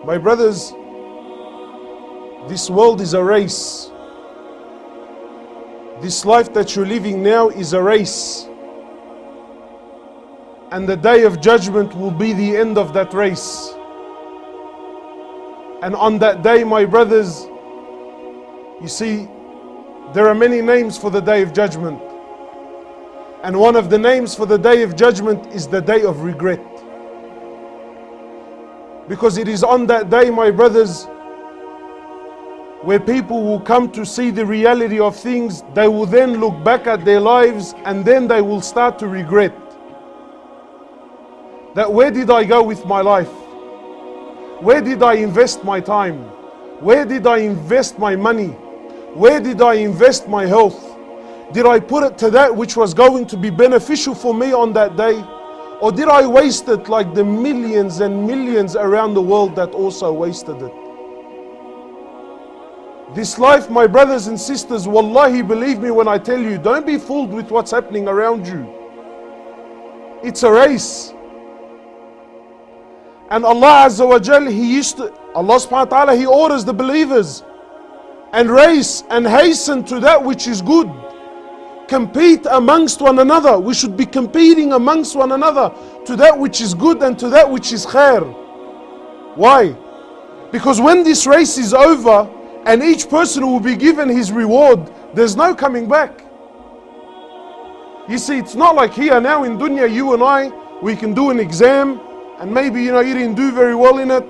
My brothers, this world is a race. This life that you're living now is a race. And the day of judgment will be the end of that race. And on that day, my brothers, you see, there are many names for the day of judgment. And one of the names for the day of judgment is the day of regret. Because it is on that day, my brothers, where people will come to see the reality of things. They will then look back at their lives and then they will start to regret. That where did I go with my life? Where did I invest my time? Where did I invest my money? Where did I invest my health? Did I put it to that which was going to be beneficial for me on that day? Or did I waste it like the millions and millions around the world that also wasted it? This life, my brothers and sisters, wallahi, believe me when I tell you, don't be fooled with what's happening around you. It's a race. And Allah Azza wa Jal, Allah subhanahu wa ta'ala, He orders the believers and race and hasten to that which is good. Compete amongst one another. We should be competing amongst one another to that which is good and to that which is khair. Why? Because when this race is over and each person will be given his reward, there's no coming back. You see, it's not like here now in dunya, you and I, we can do an exam and maybe you didn't do very well in it.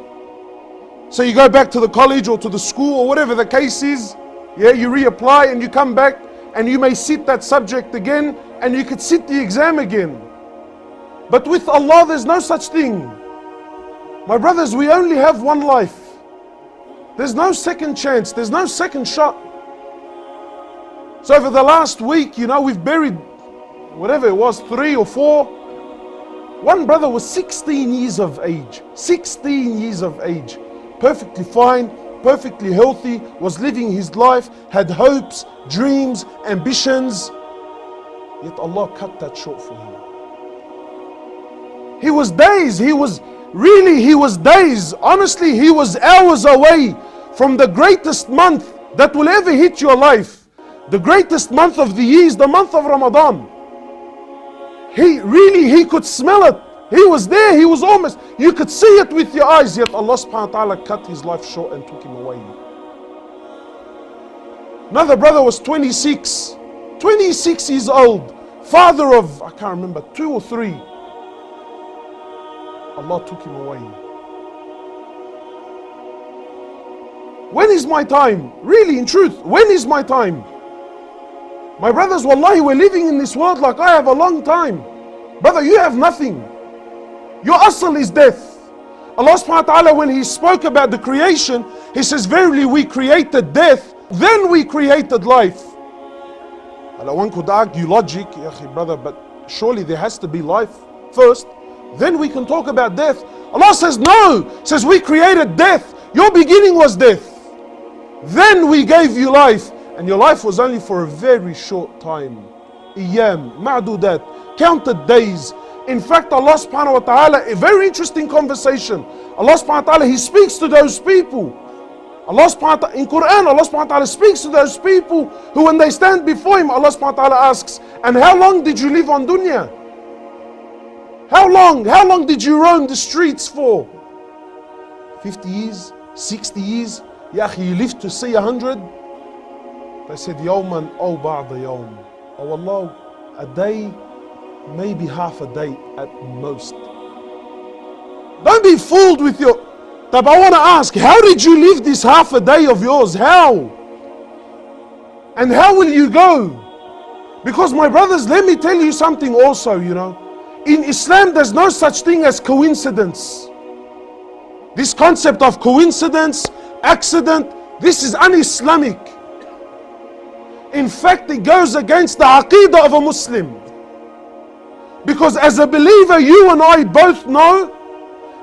So you go back to the college or to the school or whatever the case is. Yeah, you reapply and you come back and you may sit that subject again and you could sit the exam again. But with Allah there's no such thing. My brothers, we only have one life. There's no second chance, there's no second shot. So over the last week, we've buried whatever it was, 3 or 4. One brother was 16 years of age. 16 years of age. Perfectly fine, perfectly healthy, was living his life, had hopes, dreams, ambitions. Yet Allah cut that short for him. He was days, he was days. Honestly, he was hours away from the greatest month that will ever hit your life. The greatest month of the year is the month of Ramadan. He could smell it. He was there, he was almost, you could see it with your eyes, yet Allah subhanahu wa ta'ala cut his life short and took him away. Another brother was 26 years old, father of, I can't remember, 2 or 3. Allah took him away. When is my time? Really, in truth, when is my time? My brothers, wallahi, we're living in this world like I have a long time. Brother, you have nothing. Your asl is death. Allah subhanahu wa ta'ala, when He spoke about the creation, He says, verily we created death, then we created life. One could argue logic, brother, but surely there has to be life first, then we can talk about death. Allah says no, says we created death. Your beginning was death. Then we gave you life, and your life was only for a very short time. Iyam, ma'dudat, counted days. In fact, Allah subhanahu wa ta'ala, a very interesting conversation. Allah subhanahu wa ta'ala, He speaks to those people. Allah subhanahu wa ta'ala, in Quran, Allah subhanahu wa ta'ala speaks to those people who when they stand before Him, Allah subhanahu wa ta'ala asks, and how long did you live on dunya? How long? How long did you roam the streets for? 50 years? 60 years? Ya akhi, you lived to see 100? They said, Yawman aw ba'da yawm. Oh Allah, a day, maybe half a day at most. Don't be fooled with your... But I want to ask, how did you live this half a day of yours? How? And how will you go? Because my brothers, let me tell you something also, In Islam, there's no such thing as coincidence. This concept of coincidence, accident, this is un-Islamic. In fact, it goes against the aqeedah of a Muslim. Because as a believer, you and I both know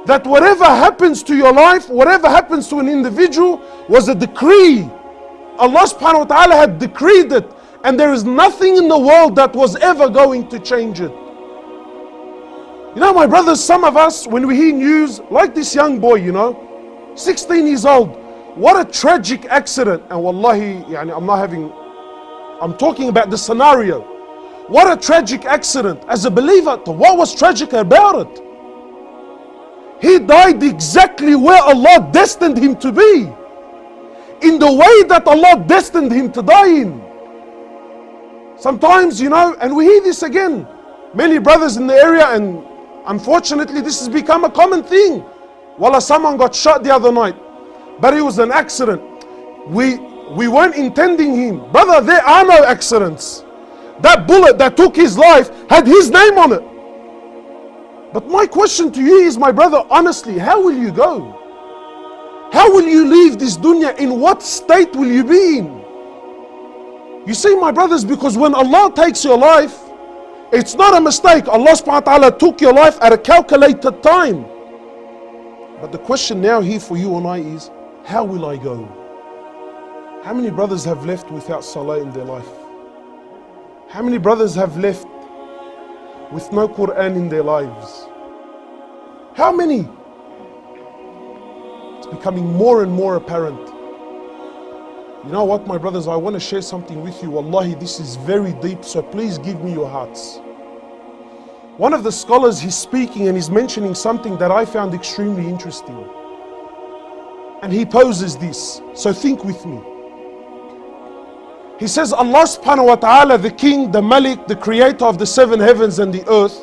that whatever happens to your life, whatever happens to an individual, was a decree. Allah subhanahu wa ta'ala had decreed it. And there is nothing in the world that was ever going to change it. My brothers, some of us, when we hear news, like this young boy, 16 years old. What a tragic accident. And wallahi, I'm talking about the scenario. What a tragic accident. As a believer, what was tragic about it? He died exactly where Allah destined him to be. In the way that Allah destined him to die in. Sometimes, and we hear this again. Many brothers in the area, and unfortunately this has become a common thing. Wallah, someone got shot the other night, but it was an accident. We weren't intending him. Brother, there are no accidents. That bullet that took his life had his name on it. But my question to you is, my brother, honestly, how will you go? How will you leave this dunya? In what state will you be in? You see, my brothers, because when Allah takes your life, it's not a mistake. Allah subhanahu wa ta'ala took your life at a calculated time. But the question now here for you and I is, how will I go? How many brothers have left without salah in their life? How many brothers have left with no Quran in their lives? How many? It's becoming more and more apparent. You know what, my brothers, I want to share something with you. Wallahi, this is very deep, so please give me your hearts. One of the scholars, he's speaking and he's mentioning something that I found extremely interesting. And he poses this, so think with me. He says, Allah subhanahu wa ta'ala, the King, the Malik, the creator of the seven heavens and the earth,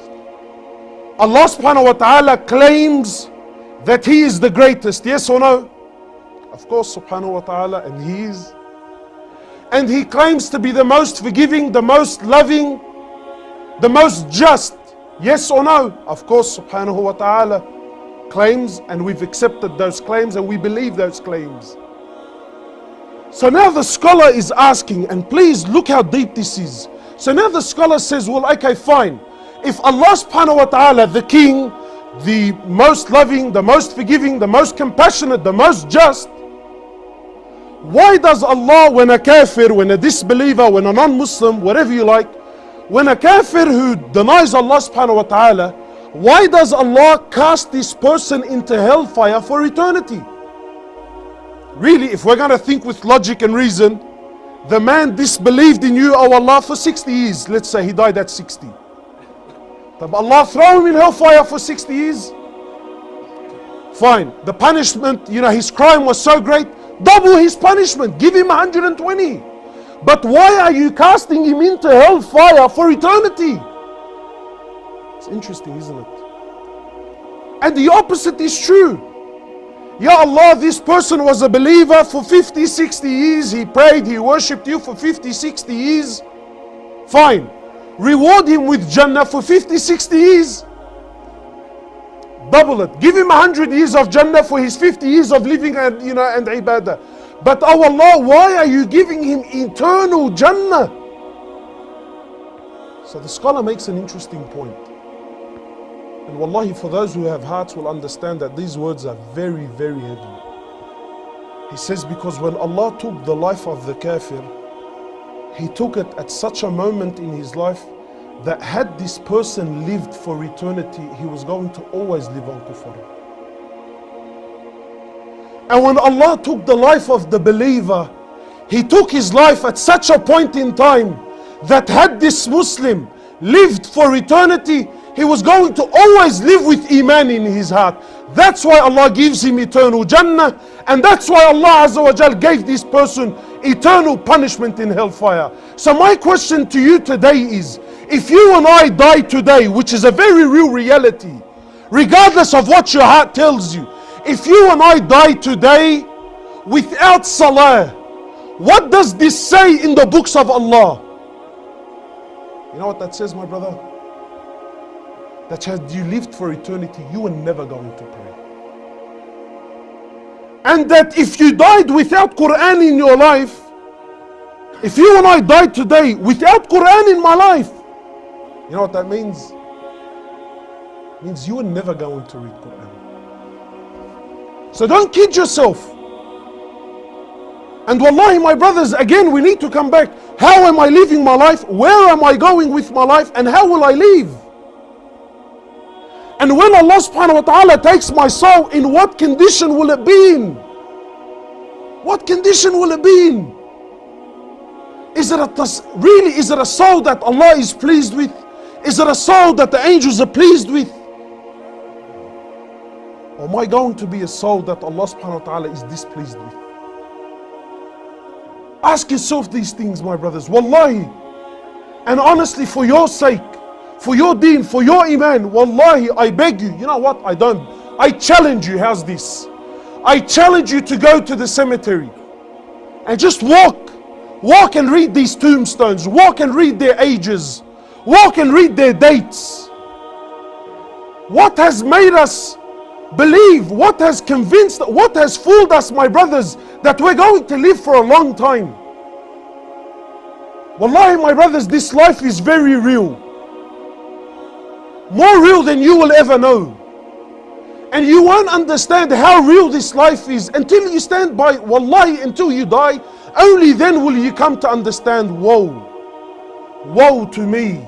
Allah subhanahu wa ta'ala claims that He is the greatest, yes or no? Of course, subhanahu wa ta'ala, and He is. And He claims to be the most forgiving, the most loving, the most just, yes or no? Of course, subhanahu wa ta'ala claims, and we've accepted those claims and we believe those claims. So now the scholar is asking, and please look how deep this is. So now the scholar says, well, okay, fine. If Allah subhanahu wa ta'ala, the King, the most loving, the most forgiving, the most compassionate, the most just, why does Allah, when a kafir, when a disbeliever, when a non-Muslim, whatever you like, when a kafir who denies Allah subhanahu wa ta'ala, why does Allah cast this person into hellfire for eternity? Really, if we're going to think with logic and reason, the man disbelieved in you, oh Allah, for 60 years. Let's say he died at 60. But Allah throw him in hellfire for 60 years? Fine. The punishment, his crime was so great, double his punishment, give him 120. But why are you casting him into hellfire for eternity? It's interesting, isn't it? And the opposite is true. Ya Allah, this person was a believer for 50, 60 years. He prayed, he worshipped you for 50, 60 years. Fine. Reward him with Jannah for 50, 60 years. Double it. Give him 100 years of Jannah for his 50 years of living and ibadah. But oh Allah, why are you giving him eternal Jannah? So the scholar makes an interesting point. And wallahi, for those who have hearts will understand that these words are very, very heavy. He says, because when Allah took the life of the kafir, He took it at such a moment in his life that had this person lived for eternity, he was going to always live on kufr. And when Allah took the life of the believer, He took his life at such a point in time that had this Muslim lived for eternity, he was going to always live with Iman in his heart. That's why Allah gives him eternal Jannah, and that's why Allah Azza wa Jal gave this person eternal punishment in hellfire. So my question to you today is, if you and I die today, which is a very real reality, regardless of what your heart tells you, if you and I die today without salah, what does this say in the books of Allah? You know what that says, my brother? That had you lived for eternity, you were never going to pray. And that if you died without Quran in your life, if you and I died today without Quran in my life, you know what that means? It means you were never going to read Quran. So don't kid yourself. And wallahi, my brothers, again, we need to come back. How am I living my life? Where am I going with my life? And how will I live? And when Allah subhanahu wa ta'ala takes my soul, in what condition will it be in? What condition will it be in? Is it a soul that Allah is pleased with? Is it a soul that the angels are pleased with? Or am I going to be a soul that Allah subhanahu wa ta'ala is displeased with? Ask yourself these things, my brothers. Wallahi. And honestly, for your sake, for your deen, for your iman, wallahi, I beg you, you know what? I challenge you, how's this? I challenge you to go to the cemetery and just walk and read these tombstones, walk and read their ages, walk and read their dates. What has made us believe, what has convinced, what has fooled us, my brothers, that we're going to live for a long time? Wallahi, my brothers, this life is very real. More real than you will ever know. And you won't understand how real this life is until you stand by, wallahi, until you die. Only then will you come to understand, woe to me.